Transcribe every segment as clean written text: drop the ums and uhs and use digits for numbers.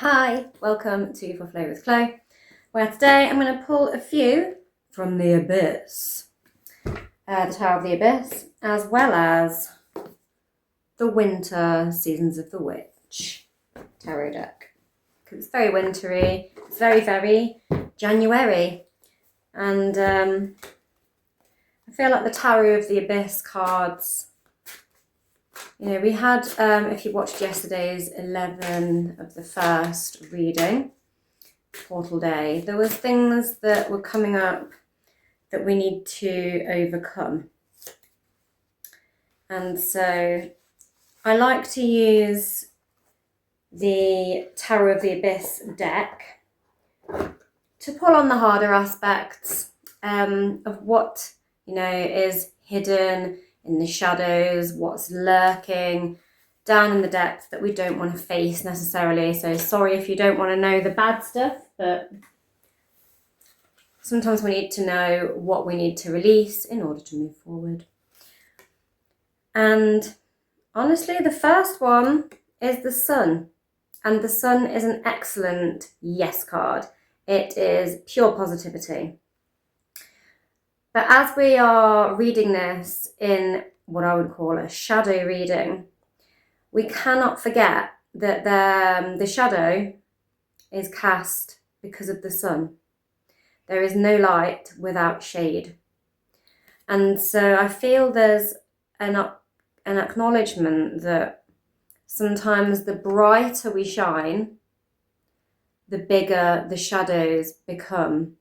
Hi, welcome to For Flow with Chloe, where today I'm going to pull a few from the Abyss, the Tower of the Abyss, as well as the Winter Seasons of the Witch tarot deck. Because it's very wintry, it's very January, and I feel like the Tower of the Abyss cards, we had, if you watched yesterday's 11 of the first reading, Portal Day, there was things that were coming up that we need to overcome. And so I like to use the Tower of the Abyss deck to pull on the harder aspects of what, is hidden in the shadows, what's lurking down in the depths that we don't want to face necessarily. So sorry if you don't want to know the bad stuff, but sometimes we need to know what we need to release in order to move forward. And honestly, the first one is the Sun. And the Sun is an excellent yes card. It is pure positivity. But as we are reading this in what I would call a shadow reading, we cannot forget that the shadow is cast because of the Sun. There is no light without shade. And so I feel there's an acknowledgement that sometimes the brighter we shine, the bigger the shadows become.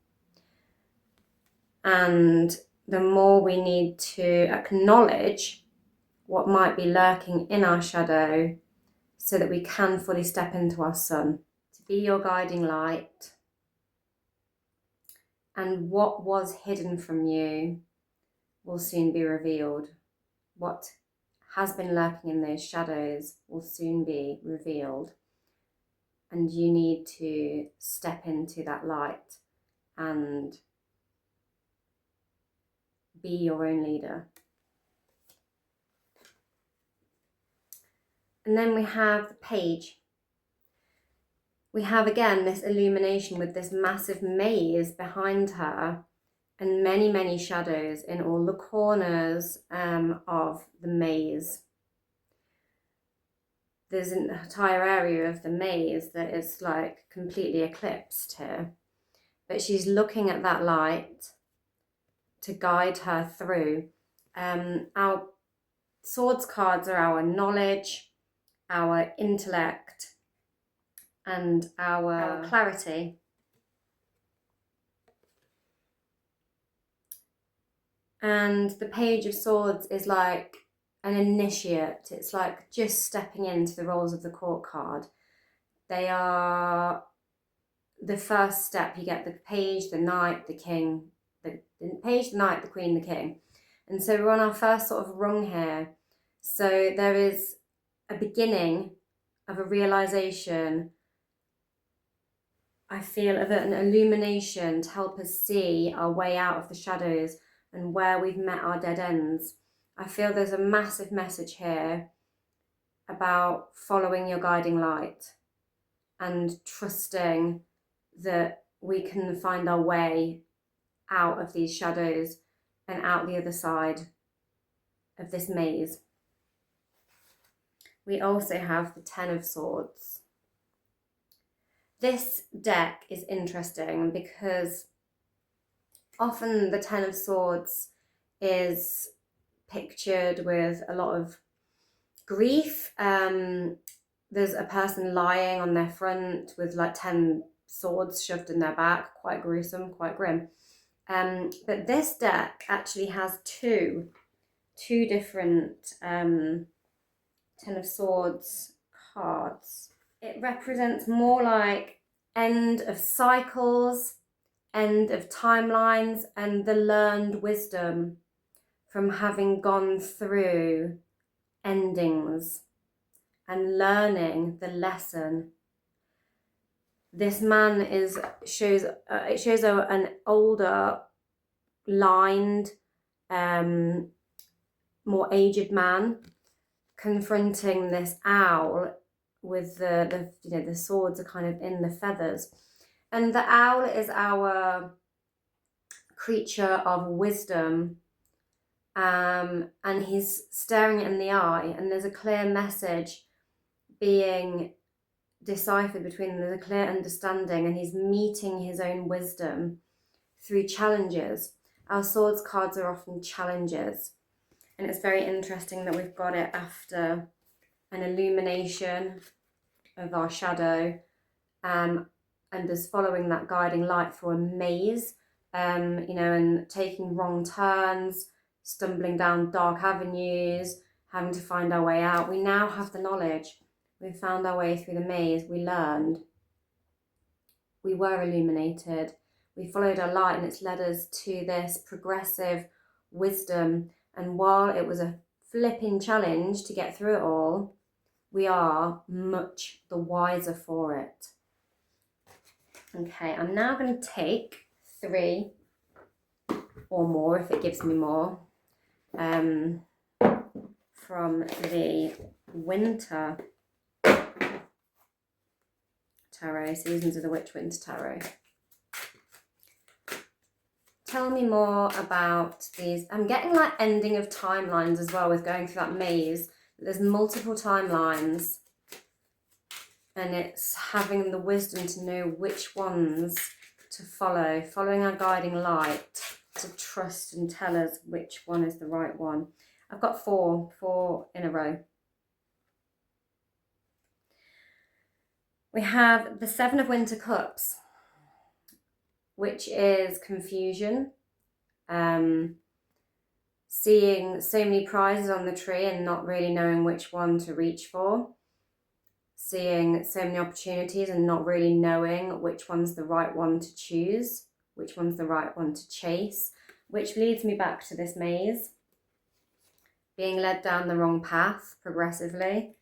And the more we need to acknowledge what might be lurking in our shadow so that we can fully step into our sun. To be your guiding light. And what was hidden from you will soon be revealed. What has been lurking in those shadows will soon be revealed. And you need to step into that light and be your own leader. And then we have the Page. We have again this illumination with this massive maze behind her and many shadows in all the corners of the maze. There's an entire area of the maze that is like completely eclipsed here. But she's looking at that light to guide her through. Our swords cards are our knowledge, our intellect, and our clarity. And the Page of Swords is like an initiate. It's like just stepping into the roles of the court card. They are the first step. You get the Page, the Knight, the King, the Page, the Knight, the Queen, the King. And so we're on our first sort of rung here. So there is a beginning of a realization, I feel, of an illumination to help us see our way out of the shadows and where we've met our dead ends. I feel there's a massive message here about following your guiding light and trusting that we can find our way out of these shadows and out the other side of this maze. We also have the Ten of Swords. This deck is interesting because often the Ten of Swords is pictured with a lot of grief. There's a person lying on their front with like 10 swords shoved in their back, quite gruesome, quite grim. But this deck actually has two different Ten of Swords cards. It represents more like end of cycles, end of timelines, and the learned wisdom from having gone through endings and learning the lesson. This man shows an older, lined, more aged man confronting this owl with the swords are kind of in the feathers. And the owl is our creature of wisdom, and he's staring it in the eye, and there's a clear message being deciphered between them. There's a clear understanding, and he's meeting his own wisdom through challenges. Our swords cards are often challenges, and it's very interesting that we've got it after an illumination of our shadow, and us following that guiding light through a maze, and taking wrong turns, stumbling down dark avenues, having to find our way out. We now have the knowledge. We found our way through the maze. We learned. We were illuminated. We followed our light, and it's led us to this progressive wisdom. And while it was a flipping challenge to get through it all, we are much the wiser for it. Okay, I'm now going to take 3 or more, if it gives me more, from the Winter Tarot, Seasons of the Witch Winter Tarot. Tell me more about these. I'm getting like ending of timelines as well with going through that maze. There's multiple timelines, and it's having the wisdom to know which ones to follow, following our guiding light to trust and tell us which one is the right one. I've got 4 in a row. We have the 7 of Winter Cups, which is confusion, seeing so many prizes on the tree and not really knowing which one to reach for, seeing so many opportunities and not really knowing which one's the right one to choose, which one's the right one to chase, which leads me back to this maze, being led down the wrong path progressively.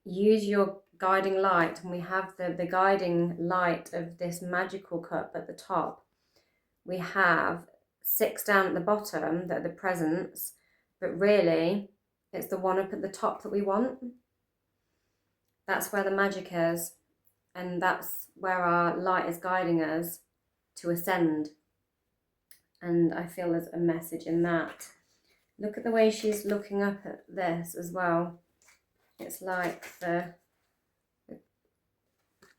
Use your guiding light, and we have the guiding light of this magical cup at the top. We have 6 down at the bottom that are the presents, but really it's the one up at the top that we want. That's where the magic is, and that's where our light is guiding us to ascend. And I feel there's a message in that. Look at the way she's looking up at this as well. It's like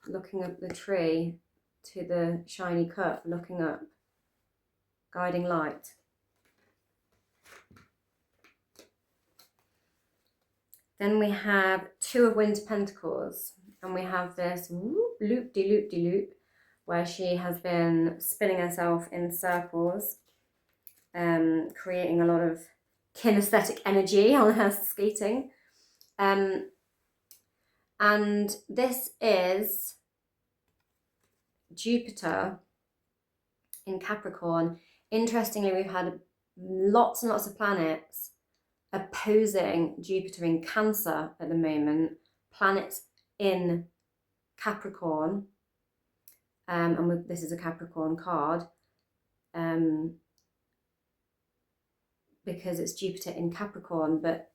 looking up the tree to the shiny cup, looking up, guiding light. Then we have 2 of Winter Pentacles, and we have this loop-de-loop-de-loop where she has been spinning herself in circles, creating a lot of kinesthetic energy on her skating. And this is Jupiter in Capricorn. Interestingly, we've had lots and lots of planets opposing Jupiter in Cancer at the moment, planets in Capricorn, and this is a Capricorn card, because it's Jupiter in Capricorn, but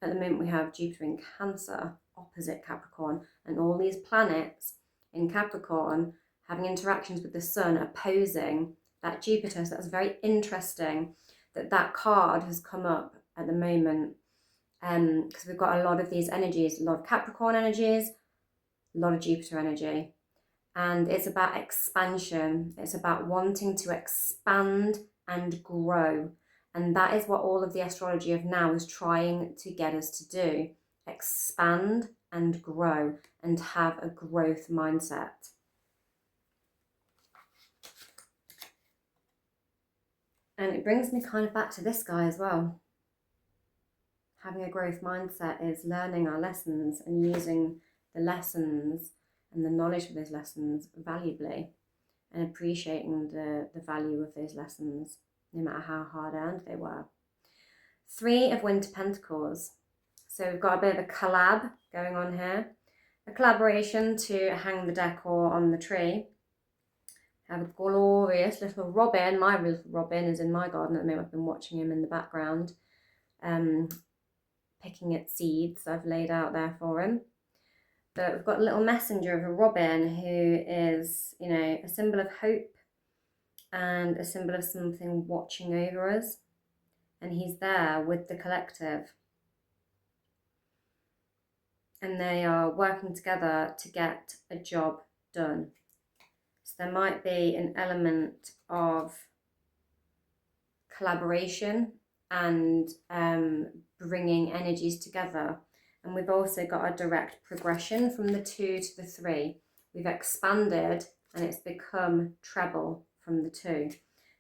at the moment we have Jupiter in Cancer opposite Capricorn, and all these planets in Capricorn having interactions with the Sun opposing that Jupiter. So that's very interesting that card has come up at the moment, because we've got a lot of these energies, a lot of Capricorn energies, a lot of Jupiter energy, and it's about expansion. It's about wanting to expand and grow, and that is what all of the astrology of now is trying to get us to do: expand and grow and have a growth mindset. And it brings me kind of back to this guy as well. Having a growth mindset is learning our lessons and using the lessons and the knowledge of those lessons valuably, and appreciating the value of those lessons, no matter how hard earned they were. 3 of Winter Pentacles. So we've got a bit of a collab going on here, a collaboration to hang the decor on the tree. Have a glorious little robin. My little robin is in my garden at the moment. I've been watching him in the background. picking at seeds I've laid out there for him. But we've got a little messenger of a robin who is, you know, a symbol of hope and a symbol of something watching over us. And he's there with the collective. And they are working together to get a job done. So there might be an element of collaboration and bringing energies together. And we've also got a direct progression from the 2 to the 3. We've expanded and it's become treble from the 2.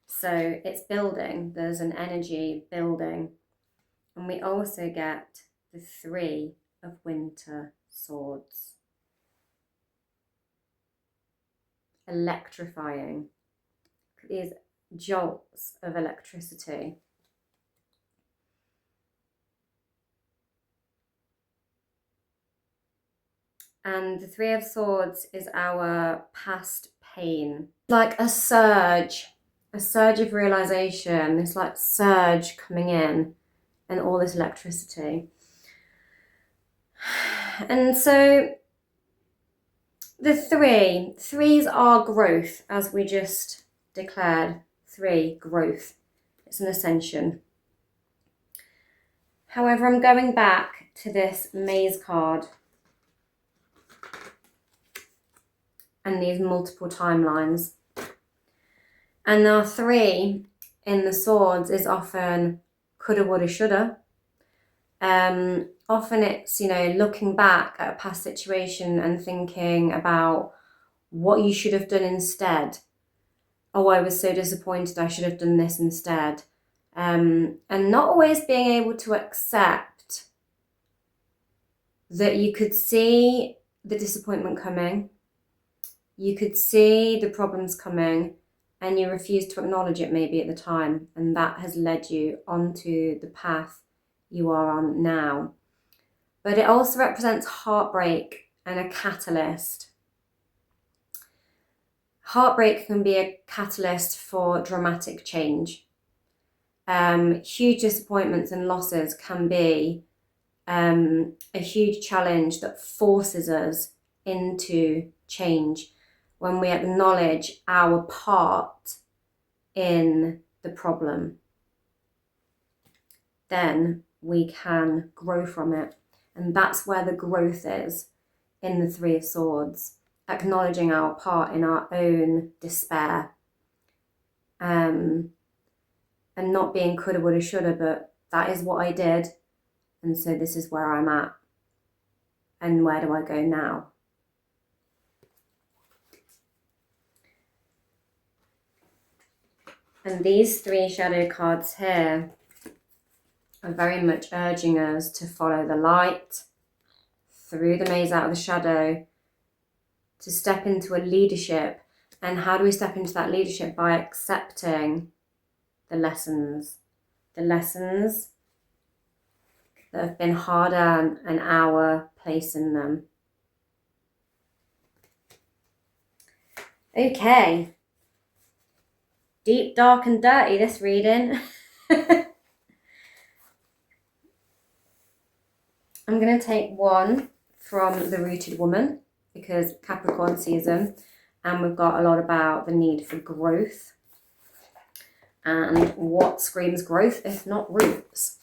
So it's building, there's an energy building. And we also get the 3 of winter swords. Electrifying. These jolts of electricity. And the 3 of swords is our past pain. Like a surge of realization, this like surge coming in and all this electricity. And so the 3s are growth, as we just declared. 3, growth. It's an ascension. However, I'm going back to this maze card and these multiple timelines. And our 3 in the swords is often coulda, woulda, shoulda. Often it's, you know, looking back at a past situation and thinking about what you should have done instead. Oh, I was so disappointed, I should have done this instead. And not always being able to accept that you could see the disappointment coming, you could see the problems coming, and you refuse to acknowledge it maybe at the time. And that has led you onto the path you are on now. But it also represents heartbreak and a catalyst. Heartbreak can be a catalyst for dramatic change. Huge disappointments and losses can be a huge challenge that forces us into change when we acknowledge our part in the problem. Then we can grow from it. And that's where the growth is in the 3 of swords, acknowledging our part in our own despair. And not being coulda, woulda, shoulda, but that is what I did. And so this is where I'm at. And where do I go now? And these 3 shadow cards here are very much urging us to follow the light, through the maze out of the shadow, to step into a leadership. And how do we step into that leadership? By accepting the lessons that have been harder and our place in them. Okay. Deep, dark and dirty, this reading. I'm going to take one from the Rooted Woman, because Capricorn season, and we've got a lot about the need for growth. And what screams growth if not roots?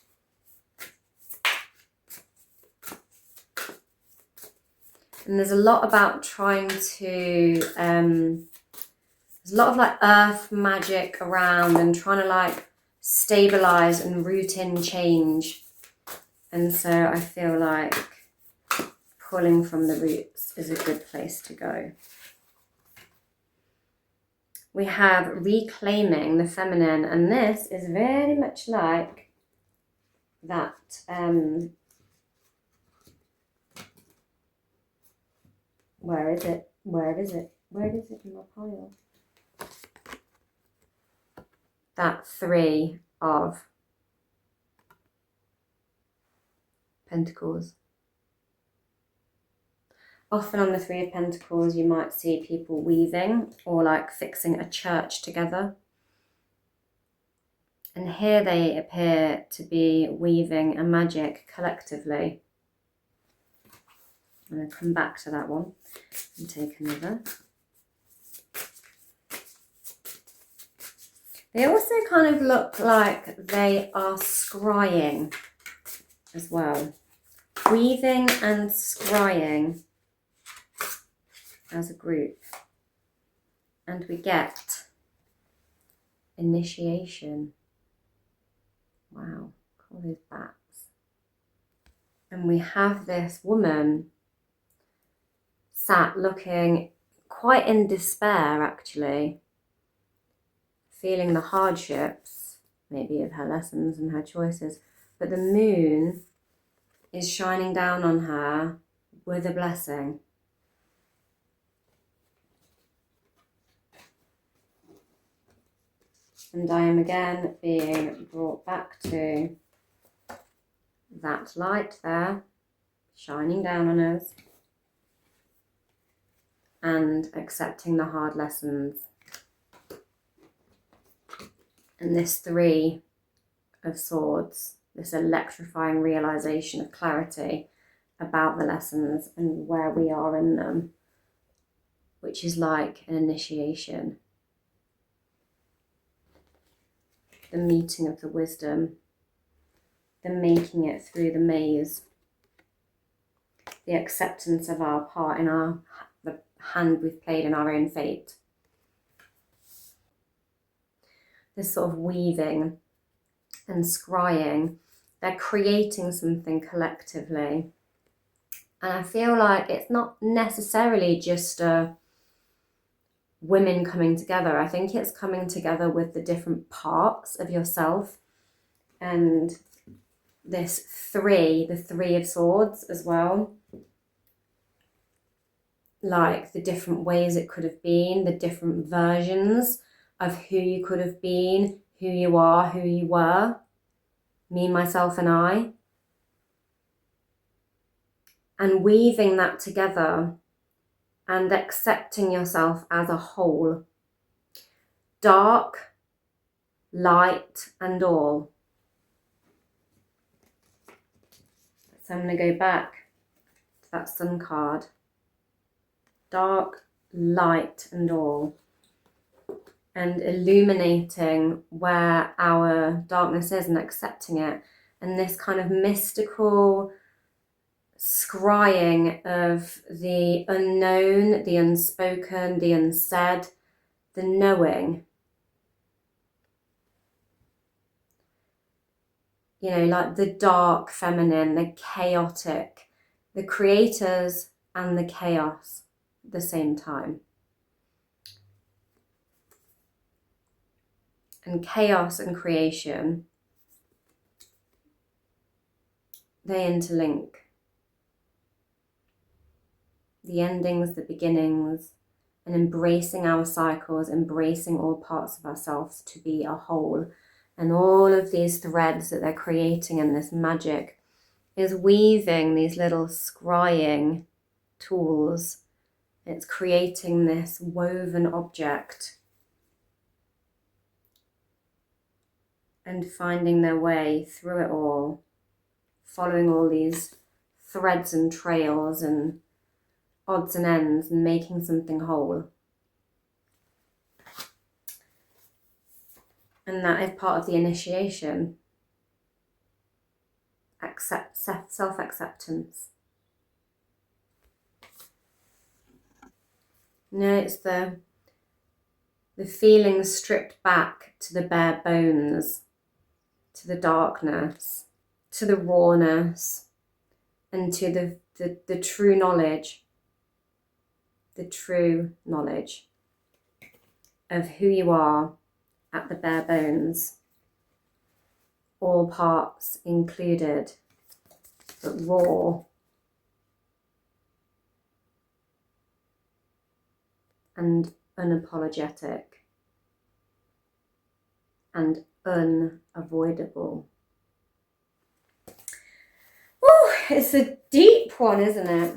And there's a lot about trying to, there's a lot of like earth magic around and trying to like stabilize and root in change. And so I feel like pulling from the roots is a good place to go. We have reclaiming the feminine, and this is very much like that where is it in my pile? That 3 of Pentacles. Often on the 3 of Pentacles, you might see people weaving or like fixing a church together. And here they appear to be weaving a magic collectively. I'm going to come back to that one and take another. They also kind of look like they are scrying as well. Weaving and scrying as a group. And we get initiation. Wow, look at all these backs. And we have this woman sat looking quite in despair, actually, feeling the hardships, maybe of her lessons and her choices, but the moon is shining down on her with a blessing. And I am again being brought back to that light there, shining down on us, and accepting the hard lessons. And this Three of Swords, this electrifying realization of clarity about the lessons and where we are in them, which is like an initiation. The meeting of the wisdom, the making it through the maze, the acceptance of our part in the hand we've played in our own fate. This sort of weaving and scrying, they're creating something collectively. And I feel like it's not necessarily just women coming together. I think it's coming together with the different parts of yourself. And this Three, the Three of Swords as well. Like the different ways it could have been, the different versions of who you could have been, who you are, who you were. Me, myself, and I. And weaving that together and accepting yourself as a whole. Dark, light, and all. So I'm going to go back to that Sun card. Dark, light, and all. And illuminating where our darkness is and accepting it. And this kind of mystical scrying of the unknown, the unspoken, the unsaid, the knowing. You know, like the dark feminine, the chaotic, the creators and the chaos at the same time. And chaos and creation, they interlink. The endings, the beginnings, and embracing our cycles, embracing all parts of ourselves to be a whole. And all of these threads that they're creating in this magic is weaving these little scrying tools. It's creating this woven object and finding their way through it all, following all these threads and trails and odds and ends and making something whole. And that is part of the initiation. Self-acceptance. No, it's the feelings stripped back to the bare bones, to the darkness, to the rawness, and to the true knowledge. The true knowledge of who you are at the bare bones, all parts included, but raw and unapologetic and unavoidable. Oh, it's a deep one, isn't it?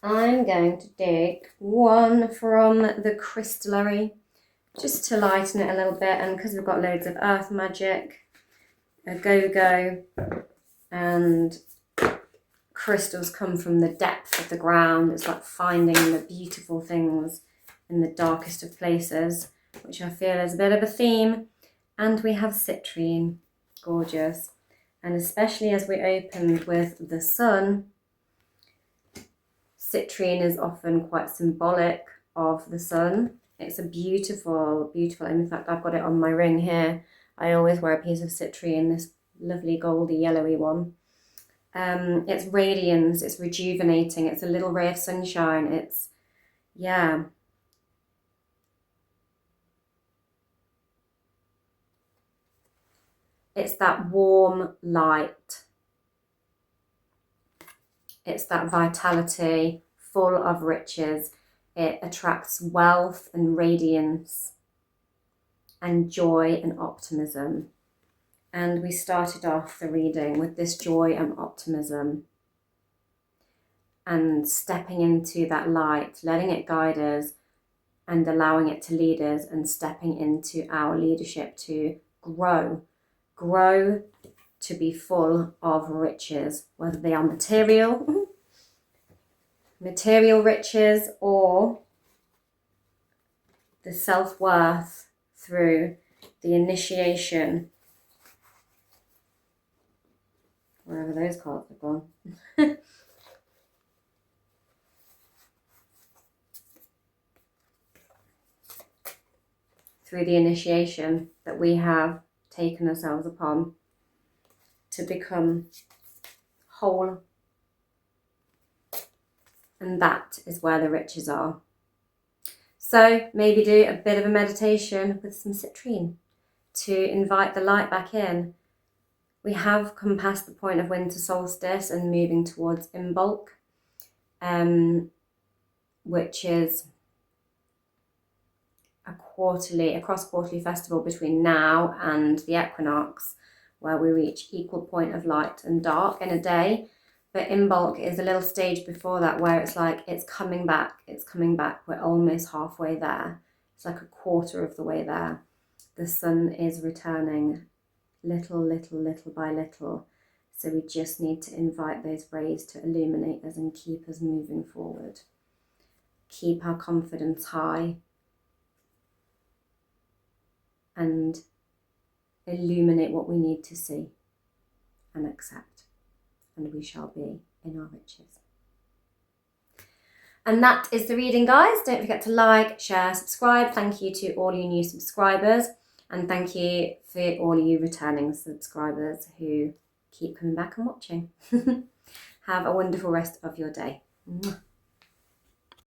I'm going to dig one from the crystallary, just to lighten it a little bit. And because we've got loads of earth magic, a go-go, and crystals come from the depth of the ground. It's like finding the beautiful things in the darkest of places, which I feel is a bit of a theme. And we have citrine, gorgeous. And especially as we opened with the sun, citrine is often quite symbolic of the sun. It's a beautiful, beautiful, and in fact I've got it on my ring here. I always wear a piece of citrine, this lovely goldy yellowy one. It's radiance, it's rejuvenating, it's a little ray of sunshine. It's, yeah. It's that warm light. It's that vitality, full of riches. It attracts wealth and radiance and joy and optimism. And we started off the reading with this joy and optimism and stepping into that light, letting it guide us and allowing it to lead us, and stepping into our leadership to grow to be full of riches, whether they are material riches, or the self-worth through the initiation, wherever those cards have gone. Through the initiation that we have taken ourselves upon to become whole. And that is where the riches are. So maybe do a bit of a meditation with some citrine to invite the light back in. We have come past the point of winter solstice and moving towards Imbolc, which is a cross-quarterly festival between now and the equinox, where we reach equal point of light and dark in a day. But Imbolc is a little stage before that, where it's like it's coming back, we're almost halfway there. It's like a quarter of the way there. The sun is returning little by little. So we just need to invite those rays to illuminate us and keep us moving forward. Keep our confidence high and illuminate what we need to see and accept, and we shall be in our riches. And that is the reading, guys. Don't forget to like, share, subscribe. Thank you to all you new subscribers, and thank you for all you returning subscribers who keep coming back and watching. Have a wonderful rest of your day. Mwah.